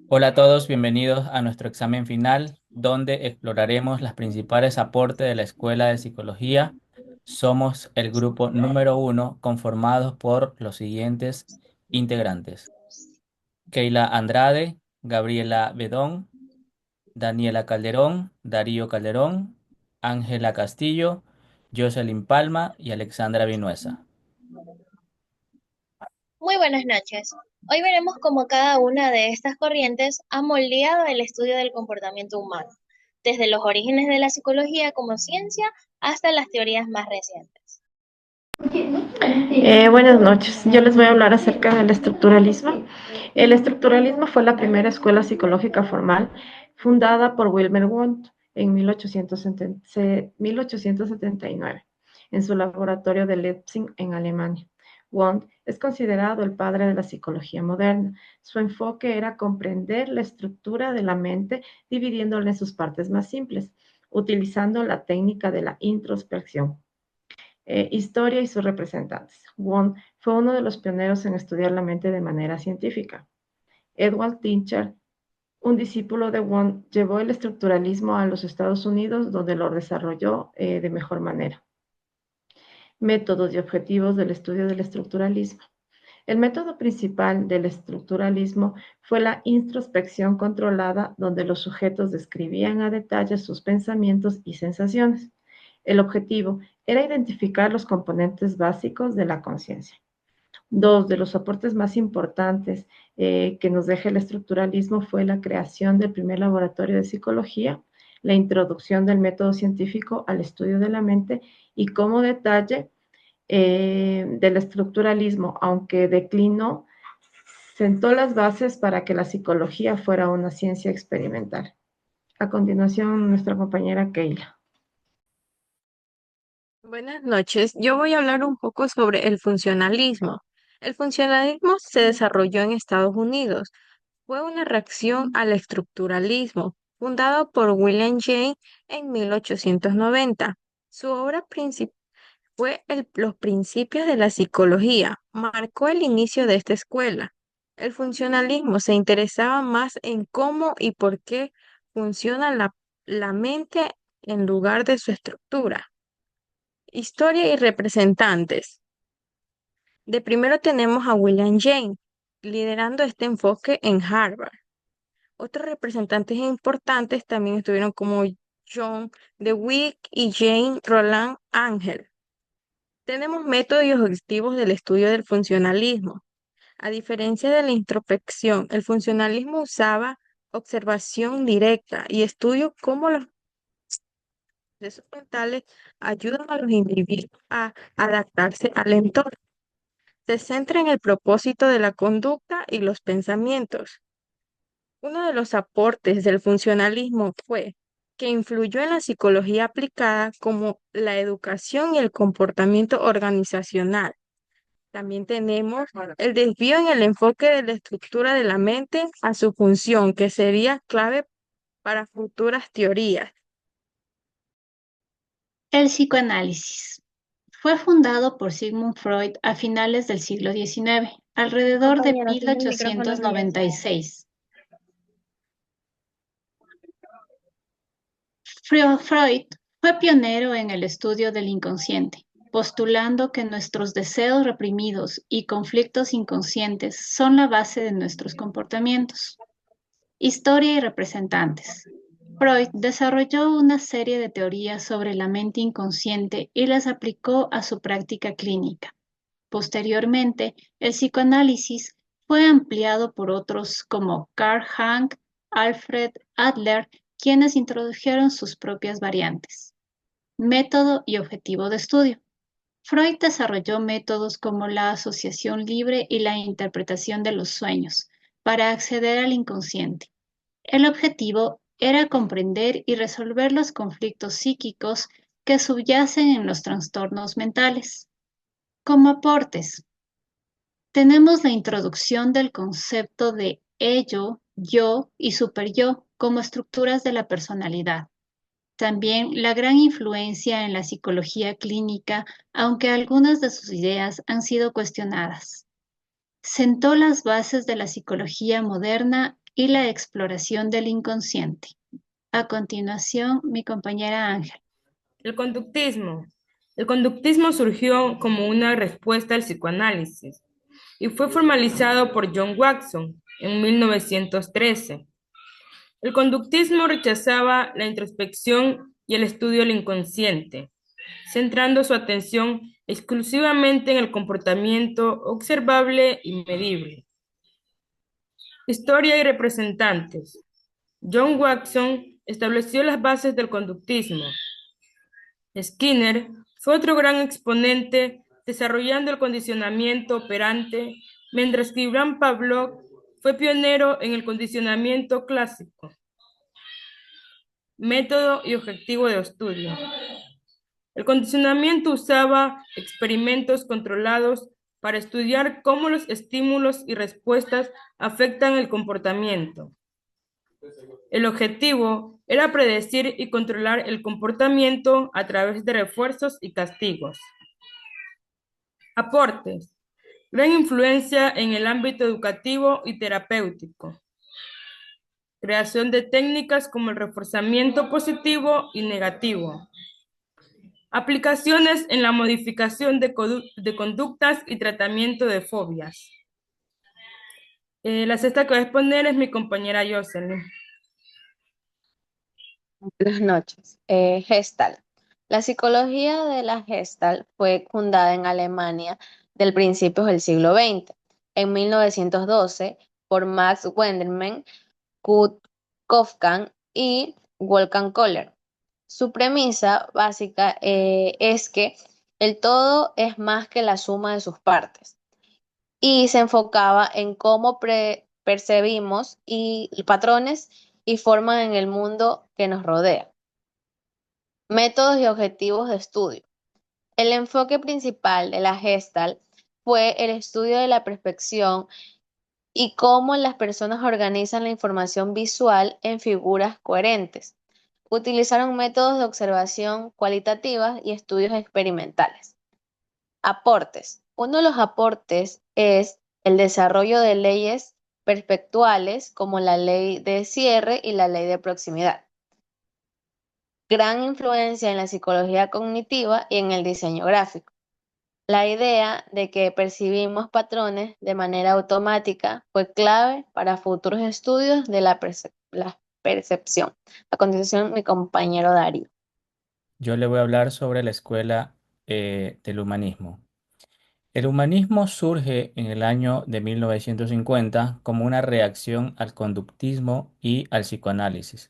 Hola a todos, bienvenidos a nuestro examen final, donde exploraremos los principales aportes de la Escuela de Psicología. Somos el grupo número 1, conformados por los siguientes integrantes: Keila Andrade, Gabriela Bedón, Daniela Calderón, Darío Calderón, Ángela Castillo, Jocelyn Palma y Alexandra Vinuesa. Muy buenas noches. Hoy veremos cómo cada una de estas corrientes ha moldeado el estudio del comportamiento humano, desde los orígenes de la psicología como ciencia hasta las teorías más recientes. Buenas noches. Yo les voy a hablar acerca del estructuralismo. El estructuralismo fue la primera escuela psicológica formal fundada por Wilhelm Wundt en 1879 en su laboratorio de Leipzig, en Alemania. Wundt es considerado el padre de la psicología moderna. Su enfoque era comprender la estructura de la mente dividiéndola en sus partes más simples, utilizando la técnica de la introspección. Historia y sus representantes. Wundt fue uno de los pioneros en estudiar la mente de manera científica. Edward Tincher, un discípulo de Wundt, llevó el estructuralismo a los Estados Unidos, donde lo desarrolló de mejor manera. Métodos y objetivos del estudio del estructuralismo. El método principal del estructuralismo fue la introspección controlada, donde los sujetos describían a detalle sus pensamientos y sensaciones. El objetivo era identificar los componentes básicos de la conciencia. Dos de los aportes más importantes que nos deja el estructuralismo fue la creación del primer laboratorio de psicología, la introducción del método científico al estudio de la mente y como detalle del estructuralismo, aunque declinó, sentó las bases para que la psicología fuera una ciencia experimental. A continuación, nuestra compañera Keila. Buenas noches. Yo voy a hablar un poco sobre el funcionalismo. El funcionalismo se desarrolló en Estados Unidos. Fue una reacción al estructuralismo, fundado por William James en 1890. Su obra principal fue Los principios de la psicología. Marcó el inicio de esta escuela. El funcionalismo se interesaba más en cómo y por qué funciona la mente en lugar de su estructura. Historia y representantes. De primero tenemos a William James, liderando este enfoque en Harvard. Otros representantes importantes también estuvieron como John DeWitt y Jane Roland Angel. Tenemos métodos y objetivos del estudio del funcionalismo. A diferencia de la introspección, el funcionalismo usaba observación directa y estudio cómo los procesos mentales ayudan a los individuos a adaptarse al entorno. Se centra en el propósito de la conducta y los pensamientos. Uno de los aportes del funcionalismo fue que influyó en la psicología aplicada como la educación y el comportamiento organizacional. También tenemos el desvío en el enfoque de la estructura de la mente a su función, que sería clave para futuras teorías. El psicoanálisis fue fundado por Sigmund Freud a finales del siglo XIX, alrededor de Compañero, tiene el micrófono silenciado. 1896. Freud fue pionero en el estudio del inconsciente, postulando que nuestros deseos reprimidos y conflictos inconscientes son la base de nuestros comportamientos. Historia y representantes. Freud desarrolló una serie de teorías sobre la mente inconsciente y las aplicó a su práctica clínica. Posteriormente, el psicoanálisis fue ampliado por otros como Carl Jung, Alfred Adler, quienes introdujeron sus propias variantes. Método y objetivo de estudio. Freud desarrolló métodos como la asociación libre y la interpretación de los sueños para acceder al inconsciente. El objetivo era comprender y resolver los conflictos psíquicos que subyacen en los trastornos mentales. Como aportes, tenemos la introducción del concepto de ello, yo y superyo como estructuras de la personalidad. También la gran influencia en la psicología clínica, aunque algunas de sus ideas han sido cuestionadas. Sentó las bases de la psicología moderna y la exploración del inconsciente. A continuación, mi compañera Ángel. El conductismo. El conductismo surgió como una respuesta al psicoanálisis y fue formalizado por John Watson en 1913. El conductismo rechazaba la introspección y el estudio del inconsciente, centrando su atención exclusivamente en el comportamiento observable y medible. Historia y representantes. John Watson estableció las bases del conductismo. Skinner fue otro gran exponente desarrollando el condicionamiento operante, mientras que Ivan Pavlov fue pionero en el condicionamiento clásico. Método y objetivo de estudio. El condicionamiento usaba experimentos controlados para estudiar cómo los estímulos y respuestas afectan el comportamiento. El objetivo era predecir y controlar el comportamiento a través de refuerzos y castigos. Aportes. Gran influencia en el ámbito educativo y terapéutico. Creación de técnicas como el reforzamiento positivo y negativo. Aplicaciones en la modificación de conductas y tratamiento de fobias. La sexta que voy a exponer es mi compañera Jocelyn. Buenas noches. Gestalt. La psicología de la Gestalt fue fundada en Alemania del principios del siglo XX, en 1912, por Max Wendelmann, Kurt Kofkan y Wolfgang Kohler. Su premisa básica es que el todo es más que la suma de sus partes y se enfocaba en cómo percibimos y patrones y formas en el mundo que nos rodea. Métodos y objetivos de estudio. El enfoque principal de la Gestalt fue el estudio de la percepción y cómo las personas organizan la información visual en figuras coherentes. Utilizaron métodos de observación cualitativa y estudios experimentales. Aportes. Uno de los aportes es el desarrollo de leyes perpetuales como la ley de cierre y la ley de proximidad. Gran influencia en la psicología cognitiva y en el diseño gráfico. La idea de que percibimos patrones de manera automática fue clave para futuros estudios de la percepción. A continuación, mi compañero Darío. Yo le voy a hablar sobre la escuela del humanismo. El humanismo surge en el año de 1950 como una reacción al conductismo y al psicoanálisis.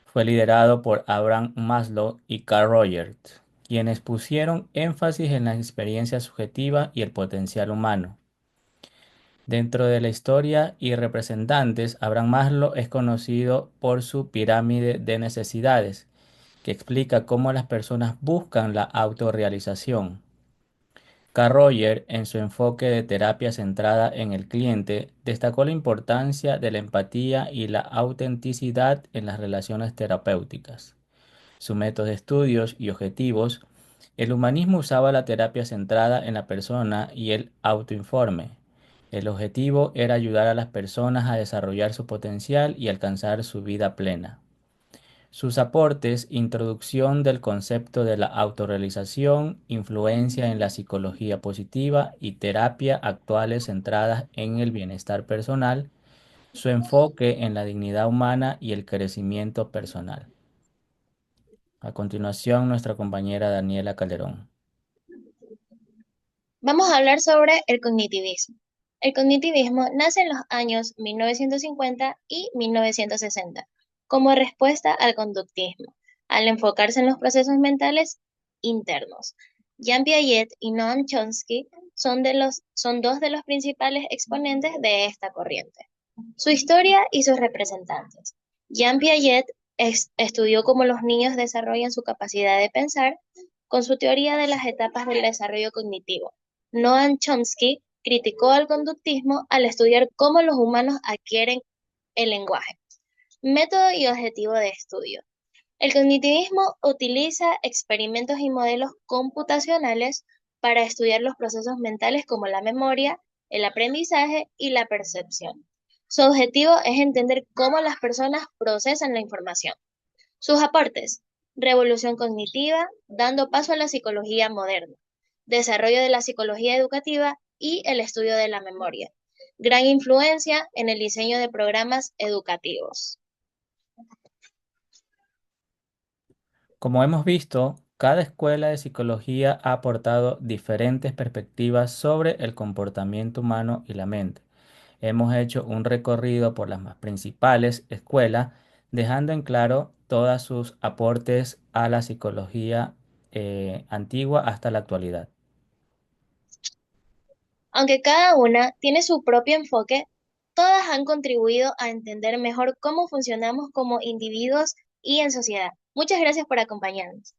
Fue liderado por Abraham Maslow y Carl Rogers, quienes pusieron énfasis en la experiencia subjetiva y el potencial humano. Dentro de la historia y representantes, Abraham Maslow es conocido por su pirámide de necesidades, que explica cómo las personas buscan la autorrealización. Carl Rogers, en su enfoque de terapia centrada en el cliente, destacó la importancia de la empatía y la autenticidad en las relaciones terapéuticas. Su método de estudios y objetivos. El humanismo usaba la terapia centrada en la persona y el autoinforme. El objetivo era ayudar a las personas a desarrollar su potencial y alcanzar su vida plena. Sus aportes: introducción del concepto de la autorrealización, influencia en la psicología positiva y terapia actuales centradas en el bienestar personal, su enfoque en la dignidad humana y el crecimiento personal. A continuación, nuestra compañera Daniela Calderón. Vamos a hablar sobre el cognitivismo. El cognitivismo nace en los años 1950 y 1960 como respuesta al conductismo, al enfocarse en los procesos mentales internos. Jean Piaget y Noam Chomsky son dos de los principales exponentes de esta corriente. Su historia y sus representantes. Jean Piaget estudió cómo los niños desarrollan su capacidad de pensar con su teoría de las etapas del desarrollo cognitivo. Noam Chomsky criticó al conductismo al estudiar cómo los humanos adquieren el lenguaje. Método y objetivo de estudio. El cognitivismo utiliza experimentos y modelos computacionales para estudiar los procesos mentales como la memoria, el aprendizaje y la percepción. Su objetivo es entender cómo las personas procesan la información. Sus aportes: revolución cognitiva, dando paso a la psicología moderna, desarrollo de la psicología educativa y el estudio de la memoria. Gran influencia en el diseño de programas educativos. Como hemos visto, cada escuela de psicología ha aportado diferentes perspectivas sobre el comportamiento humano y la mente. Hemos hecho un recorrido por las más principales escuelas, dejando en claro todos sus aportes a la psicología antigua hasta la actualidad. Aunque cada una tiene su propio enfoque, todas han contribuido a entender mejor cómo funcionamos como individuos y en sociedad. Muchas gracias por acompañarnos.